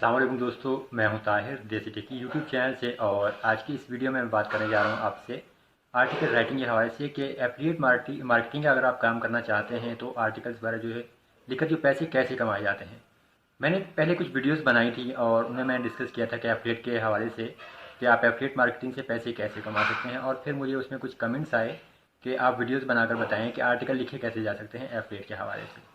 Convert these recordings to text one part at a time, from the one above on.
अस्सलाम वालेकुम दोस्तों, मैं हूं ताहिर देसी टेक की यूट्यूब चैनल से। और आज की इस वीडियो में मैं बात करने जा रहा हूं आपसे आर्टिकल राइटिंग के हवाले से कि एफिलिएट मार्केटिंग का अगर आप काम करना चाहते हैं तो आर्टिकल्स द्वारा जो है लिखकर जो पैसे कैसे कमाए जाते हैं। मैंने पहले कुछ वीडियोस बनाई थी और उनमें मैंने डिस्कस किया था कि एफिलिएट के हवाले से कि आप एफिलिएट मार्केटिंग से पैसे कैसे कमा सकते हैं। और फिर मुझे उसमें कुछ कमेंट्स आए कि आप वीडियोस बनाकर बताएं कि आर्टिकल लिखे कैसे जा सकते हैं एफिलिएट के हवाले से।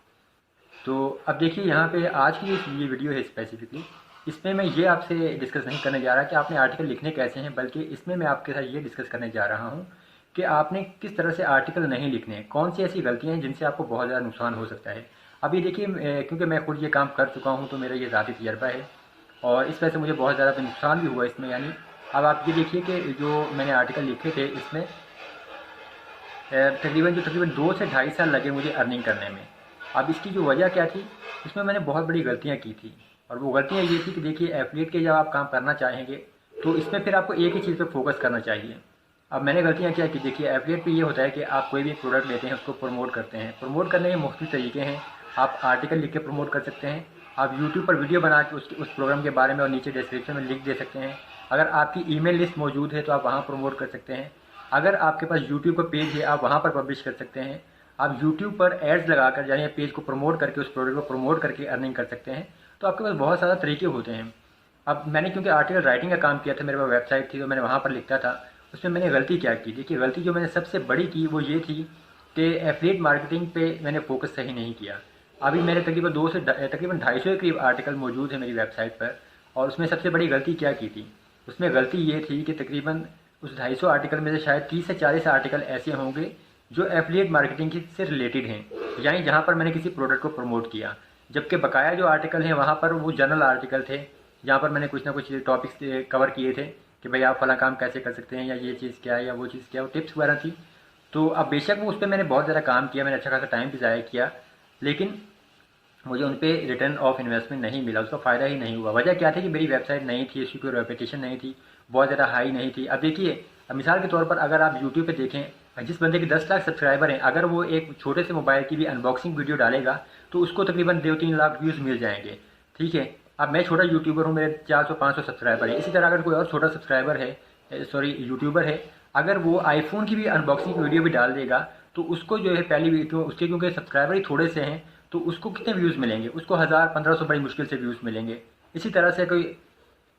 तो अब देखिए, यहाँ पे आज की ये वीडियो है स्पेसिफिकली, इसमें मैं ये आपसे डिस्कस नहीं करने जा रहा कि आपने आर्टिकल लिखने कैसे हैं, बल्कि इसमें मैं आपके साथ ये डिस्कस करने जा रहा हूँ कि आपने किस तरह से आर्टिकल नहीं लिखने, कौन सी ऐसी गलतियाँ हैं जिनसे आपको बहुत ज़्यादा नुकसान हो सकता है। अब ये देखिए, क्योंकि मैं खुद ये काम कर चुका हूँ तो मेरा ये ज़ाती तजर्बा है और इस वजह से मुझे बहुत ज़्यादा नुकसान भी हुआ इसमें। यानी अब आप ये देखिए कि जो मैंने आर्टिकल लिखे थे इसमें तकरीबन 2 से ढाई साल लगे मुझे अर्निंग करने में। अब इसकी जो वजह क्या थी, इसमें मैंने बहुत बड़ी गलतियाँ की थी। और वो गलतियाँ ये थी कि देखिए, एफिलिएट के जब आप काम करना चाहेंगे तो इसमें फिर आपको एक ही चीज़ पे फोकस करना चाहिए। अब मैंने गलतियाँ क्या की, देखिए एफिलिएट पे ये होता है कि आप कोई भी प्रोडक्ट लेते हैं उसको प्रमोट करते हैं। प्रमोट करने के मुख्तलिफ तरीके हैं। आप आर्टिकल लिख के प्रमोट कर सकते हैं, आप यूट्यूब पर वीडियो बना के उस प्रोग्राम के बारे में और नीचे डिस्क्रिप्शन में लिख दे सकते हैं। अगर आपकी ईमेल लिस्ट मौजूद है तो आप वहाँ प्रमोट कर सकते हैं। अगर आपके पास यूट्यूब का पेज है आप वहाँ पर पब्लिश कर सकते हैं। आप यूट्यूब पर एड्स लगाकर यानी पेज को प्रमोट करके उस प्रोडक्ट को प्रमोट करके अर्निंग कर सकते हैं। तो आपके पास बहुत सारे तरीके होते हैं। अब मैंने क्योंकि आर्टिकल राइटिंग का काम किया था, मेरे पास वेबसाइट थी तो मैंने वहाँ पर लिखता था। उसमें मैंने गलती क्या की, देखिए गलती जो मैंने सबसे बड़ी की वो ये थी कि एफिलिएट मार्केटिंग पे मैंने फोकस सही नहीं किया। अभी मेरे तकरीबन 2 से तकरीबन 250 के करीब आर्टिकल मौजूद है मेरी वेबसाइट पर। और उसमें सबसे बड़ी गलती क्या की थी, उसमें गलती ये थी कि तकरीबन उस 250 आर्टिकल में से शायद 30 से 40 आर्टिकल ऐसे होंगे जो एफिलिएट मार्केटिंग से रिलेटेड हैं, यानी जहाँ पर मैंने किसी प्रोडक्ट को प्रमोट किया। जबकि बकाया जो आर्टिकल हैं वहाँ पर वो जनरल आर्टिकल थे, जहाँ पर मैंने कुछ ना कुछ टॉपिक्स कवर किए थे कि भाई आप फला काम कैसे कर सकते हैं, या ये चीज़ क्या है, या वो चीज़ क्या है, वो टिप्स वगैरह थी। तो अब बेशक वो उस पर मैंने बहुत ज़्यादा काम किया, मैंने अच्छा खासा टाइम भी ज़ाया किया, लेकिन मुझे उन पे रिटर्न ऑफ इन्वेस्टमेंट नहीं मिला, उसका फ़ायदा ही नहीं हुआ। वजह क्या थी कि मेरी वेबसाइट नहीं थी, उसकी कोई रेपुटेशन नहीं थी, बहुत ज़्यादा हाई नहीं थी। अब देखिए, अब मिसाल के तौर पर अगर आप यूट्यूब पे देखें, जिस बंदे के 10 लाख सब्सक्राइबर हैं, अगर वो एक छोटे से मोबाइल की भी अनबॉक्सिंग वीडियो डालेगा तो उसको तकरीबन 2-3 लाख व्यूज़ मिल जाएंगे। ठीक है, अब मैं छोटा यूट्यूबर हूँ, मेरे 400-500 सब्सक्राइबर है। इसी तरह अगर कोई और छोटा सब्सक्राइबर है, सॉरी यूट्यूबर है, अगर वो आईफोन की भी अनबॉक्सिंग वीडियो भी डाल देगा तो उसको जो है पहली वीडियो उसके, क्योंकि सब्सक्राइबर ही थोड़े से हैं, तो उसको कितने व्यूज़ मिलेंगे, उसको 1000-1500 बड़ी मुश्किल से व्यूज़ मिलेंगे। इसी तरह से कोई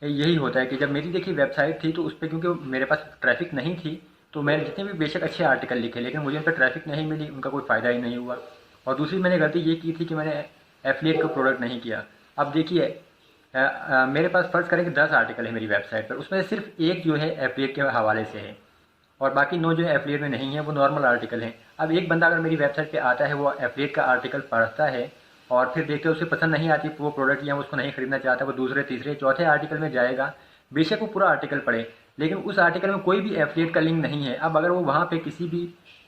यही होता है कि जब मेरी देखिए वेबसाइट थी तो उस पर क्योंकि मेरे पास ट्रैफिक नहीं थी, तो मैंने जितने भी बेशक अच्छे आर्टिकल लिखे लेकिन मुझे उन पर ट्रैफिक नहीं मिली, उनका कोई फ़ायदा ही नहीं हुआ। और दूसरी मैंने गलती ये की थी कि मैंने एफिलिएट का प्रोडक्ट नहीं किया। अब देखिए, मेरे पास फ़र्ज़ करें कि 10 आर्टिकल है मेरी वेबसाइट पर, उसमें से सिर्फ एक जो है एफिलिएट के हवाले से है और बाकी 9 जो है एफिलिएट में नहीं है, वो नॉर्मल आर्टिकल हैं। अब एक बंदा अगर मेरी वेबसाइट पे आता है, वो एफिलिएट का आर्टिकल पढ़ता है और फिर देखते उसे पसंद नहीं आती वो प्रोडक्ट या उसको नहीं खरीदना चाहता, वो दूसरे तीसरे चौथे आर्टिकल में जाएगा। बेशक वो पूरा आर्टिकल पढ़े लेकिन उस आर्टिकल में कोई भी एफिलिएट का लिंक नहीं है। अब अगर वो वहाँ पे किसी भी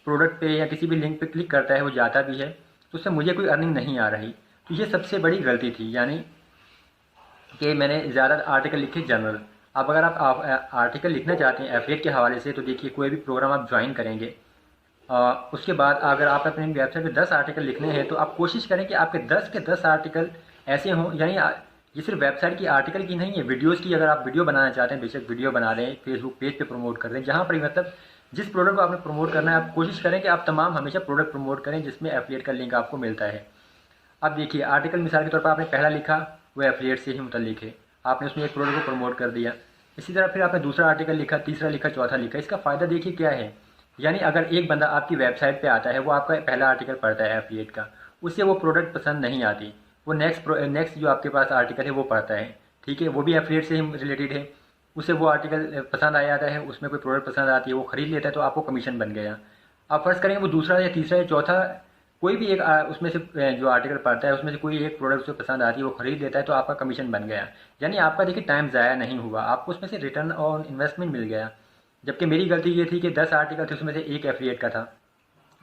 प्रोडक्ट पे या किसी भी लिंक पे क्लिक करता है, वो जाता भी है, तो उससे मुझे कोई अर्निंग नहीं आ रही। तो ये सबसे बड़ी गलती थी, यानी कि मैंने ज़्यादा आर्टिकल लिखे जनरल। अब अगर आप आर्टिकल लिखना चाहते हैं एफिलिएट के हवाले से, तो देखिए कोई भी प्रोग्राम आप ज्वाइन करेंगे, उसके बाद अगर आप अपनी वेबसाइट पे 10 आर्टिकल लिखने हैं तो आप कोशिश करें कि आपके 10 के 10 आर्टिकल ऐसे हों, यानी ये सिर्फ वेबसाइट की आर्टिकल की नहीं है, वीडियोस की। अगर आप वीडियो बनाना चाहते हैं, बेशक वीडियो बना रहे हैं, फेसबुक पेज पे प्रमोट कर रहे हैं, जहाँ पर भी मतलब जिस प्रोडक्ट को आपने प्रमोट करना है, आप कोशिश करें कि आप तमाम हमेशा प्रोडक्ट प्रमोट करें जिसमें एफिलिएट का लिंक आपको मिलता है। अब देखिए, आर्टिकल मिसाल के तौर पर आपने पहला लिखा, वो एफिलिएट से ही मुतल्लिक है, आपने उसमें एक प्रोडक्ट को प्रमोट कर दिया। इसी तरह फिर आपने दूसरा आर्टिकल लिखा, तीसरा लिखा, चौथा लिखा। इसका फ़ायदा देखिए क्या है, यानी अगर एक बंदा आपकी वेबसाइट पे आता है, वो आपका पहला आर्टिकल पढ़ता है एफिलिएट का, उसे वो प्रोडक्ट पसंद नहीं आती, वो नेक्स्ट जो आपके पास आर्टिकल है वो पढ़ता है, ठीक है, वो भी एफिलिएट से ही रिलेटेड है, उसे वो आर्टिकल पसंद आ जाता है, उसमें कोई प्रोडक्ट पसंद आती है, वो ख़रीद लेता है, तो आपको कमीशन बन गया। आप फ़र्ज़ करेंगे वो दूसरा या तीसरा या चौथा कोई भी एक उसमें से जो आर्टिकल पढ़ता है उसमें से कोई एक प्रोडक्ट उसे पसंद आती है, वो ख़रीद लेता है, तो आपका कमीशन बन गया। यानी आपका देखिए टाइम ज़ाया नहीं हुआ, आपको उसमें से रिटर्न ऑन इन्वेस्टमेंट मिल गया। जबकि मेरी गलती ये थी कि 10 आर्टिकल थे, उसमें से एक एफिलिएट का था।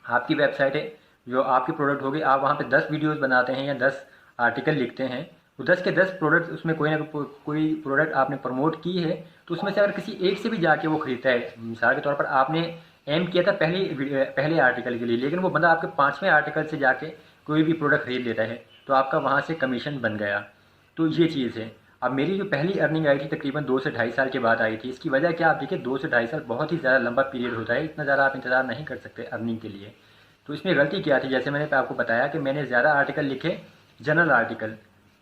आपकी वेबसाइट है, जो आपकी प्रोडक्ट होगी, आप वहाँ पे 10 वीडियोस बनाते हैं या 10 आर्टिकल लिखते हैं, तो 10 के 10 प्रोडक्ट उसमें कोई ना कोई प्रोडक्ट आपने प्रमोट की है, तो उसमें से अगर किसी एक से भी जाके वो ख़रीदता है, मिसाल के तौर पर आपने एम किया था पहले आर्टिकल के लिए, लेकिन वो बंदा आपके 5वें आर्टिकल से जाके कोई भी प्रोडक्ट खरीद लेता है, तो आपका वहाँ से कमीशन बन गया। तो ये चीज़ है। अब मेरी जो पहली अर्निंग आई थी तकरीबन 2 से ढाई साल के बाद आई थी। इसकी वजह क्या, आप देखिए 2 से ढाई साल बहुत ही ज़्यादा लंबा पीरियड होता है, इतना ज़्यादा आप इंतज़ार नहीं कर सकते अर्निंग के लिए। तो इसमें गलती क्या थी, जैसे मैंने आपको बताया कि मैंने ज़्यादा आर्टिकल लिखे, जनरल आर्टिकल।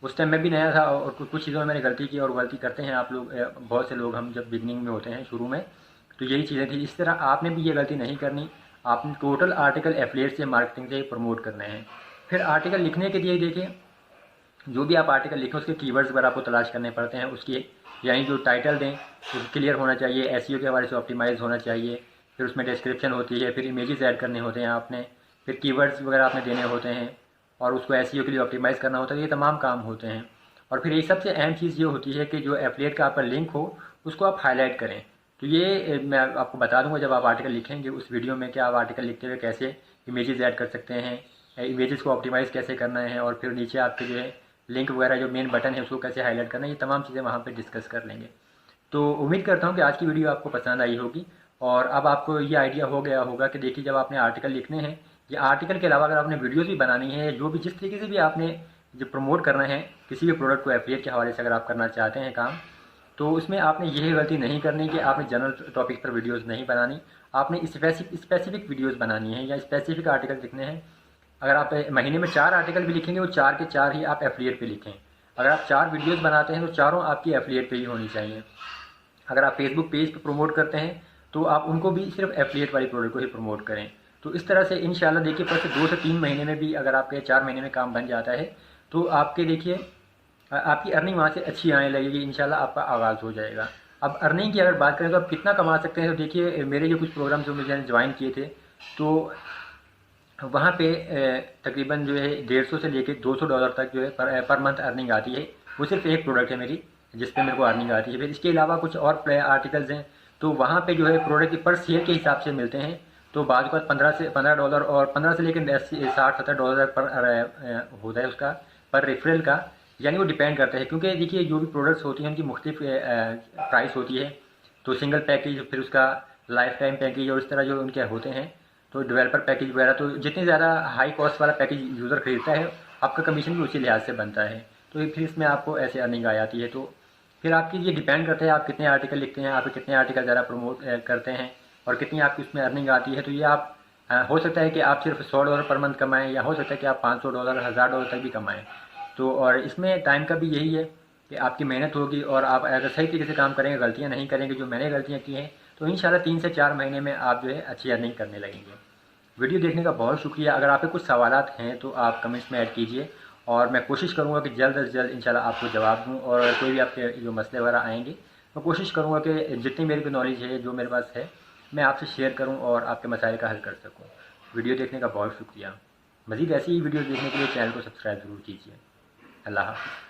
उस टाइम मैं भी नया था और कुछ चीज़ों में मैंने गलती की, और गलती करते हैं आप लोग, बहुत से लोग, हम जब बिगनिंग में होते हैं शुरू में, तो यही चीज़ें थी। इस तरह आपने भी ये गलती नहीं करनी। आपने टोटल आर्टिकल एफिलिएट से, मार्केटिंग से प्रमोट करने हैं। फिर आर्टिकल लिखने के लिए देखिए, जो भी आप आर्टिकल लिखें उसके कीवर्ड्स वगैरह आपको तलाश करने पड़ते हैं। उसकी यानी जो टाइटल दें वो क्लियर होना चाहिए, एसईओ के हवाले से ऑप्टिमाइज़ होना चाहिए। फिर उसमें डिस्क्रिप्शन होती है, फिर इमेजेस ऐड करने होते हैं आपने, फिर कीवर्ड्स वगैरह आपने देने होते हैं, और उसको एसईओ के लिए ऑप्टिमाइज़ करना होता है। ये तमाम काम होते हैं। और फिर ये सबसे अहम चीज़ ये होती है कि जो एफिलिएट का आपका लिंक हो उसको आप हाईलाइट करें। तो ये मैं आपको बता दूंगा जब आप आर्टिकल लिखेंगे उस वीडियो में कि आप आर्टिकल लिखते हुए कैसे इमेजेस ऐड कर सकते हैं, इमेजेस को ऑप्टिमाइज़ कैसे करना है, और फिर नीचे आपके जो है लिंक वगैरह जो मेन बटन है उसको कैसे हाईलाइट करना है, ये तमाम चीज़ें वहाँ पे डिस्कस कर लेंगे। तो उम्मीद करता हूँ कि आज की वीडियो आपको पसंद आई होगी, और अब आपको ये आइडिया हो गया होगा कि देखिए जब आपने आर्टिकल लिखने हैं, या आर्टिकल के अलावा अगर आपने वीडियोज़ भी बनानी है, जो भी जिस तरीके से भी आपने जो प्रमोट करना है किसी भी प्रोडक्ट को एफिलिएट के हवाले से अगर आप करना चाहते हैं काम, तो उसमें आपने यही गलती नहीं करनी कि आपने जनरल टॉपिक पर वीडियोज़ नहीं बनानी। आपने स्पेसिफिक वीडियोज़ बनानी है या स्पेसिफिक आर्टिकल लिखने हैं। अगर आप महीने में 4 आर्टिकल भी लिखेंगे, वो 4 के 4 ही आप एफिलिएट पे लिखें। अगर आप 4 वीडियोज़ बनाते हैं तो चारों आपकी एफिलिएट पे ही होनी चाहिए। अगर आप फेसबुक पेज पे प्रमोट करते हैं तो आप उनको भी सिर्फ एफिलिएट वाली प्रोडक्ट को ही प्रमोट करें। तो इस तरह से इंशाल्लाह देखिए, पर से 2 से 3 महीने में भी अगर आपके 4 महीने में काम बन जाता है तो आपके देखिए आपकी अर्निंग वहाँ से अच्छी आने लगेगी, इंशाल्लाह आपका आगाज़ हो जाएगा। अब अर्निंग की अगर बात करें तो आप कितना कमा सकते हैं, तो देखिए मेरे जो कुछ प्रोग्राम जो मैंने ज्वाइन किए थे, तो वहाँ पे तकरीबन जो है 150 से लेके $200 तक जो है पर मंथ अर्निंग आती है। वो सिर्फ एक प्रोडक्ट है मेरी जिस पे मेरे को अर्निंग आती है। फिर इसके अलावा कुछ और आर्टिकल्स हैं, तो वहाँ पे जो है प्रोडक्ट पर सेल के हिसाब से मिलते हैं। तो बाद के बाद $15 और 15 से लेकर $60-70 तक पर होता है उसका पर रेफरल का। यानी वो डिपेंड करता है, क्योंकि देखिए जो भी प्रोडक्ट्स होती हैं उनकी मुख्तलिफ प्राइस होती है। तो सिंगल पैकेज, फिर उसका लाइफ टाइम पैकेज, और इस तरह जो उनके होते हैं, तो डेवलपर पैकेज वगैरह। तो जितनी ज़्यादा हाई कॉस्ट वाला पैकेज यूज़र खरीदता है, आपका कमीशन भी उसी लिहाज से बनता है। तो फिर इसमें आपको ऐसे अर्निंग आ जाती है। तो फिर आपकी ये डिपेंड करता है आप कितने आर्टिकल लिखते हैं, आप कितने आर्टिकल ज़्यादा प्रमोट करते हैं, और कितनी आपकी उसमें अर्निंग आती है। तो ये आप हो सकता है कि आप सिर्फ $100 पर मंथ कमाएँ, या हो सकता है कि आप $500, $1000 तक भी कमाएँ। तो और इसमें टाइम का भी यही है कि आपकी मेहनत होगी, और आप अगर सही तरीके से काम करेंगे, गलतियाँ नहीं करेंगे जो मैंने गलतियाँ की हैं, तो इंशाल्लाह 3 से 4 महीने में आप जो है अच्छी अर्निंग करने लगेंगे। वीडियो देखने का बहुत शुक्रिया। अगर आपके कुछ सवालात हैं तो आप कमेंट्स में ऐड कीजिए, और मैं कोशिश करूँगा कि जल्द से जल्द इंशाल्लाह आपको जवाब दूँ। और कोई भी आपके जो मसले वगैरह आएंगे, मैं कोशिश करूँगा कि जितनी मेरे को नॉलेज है, जो मेरे पास है, मैं आपसे शेयर करूँ और आपके मसाइल का हल कर सकूँ। वीडियो देखने का बहुत शुक्रिया। मज़ीद ऐसी ही वीडियो देखने के लिए चैनल को सब्सक्राइब ज़रूर कीजिए। अल्लाह हाफ़िज़।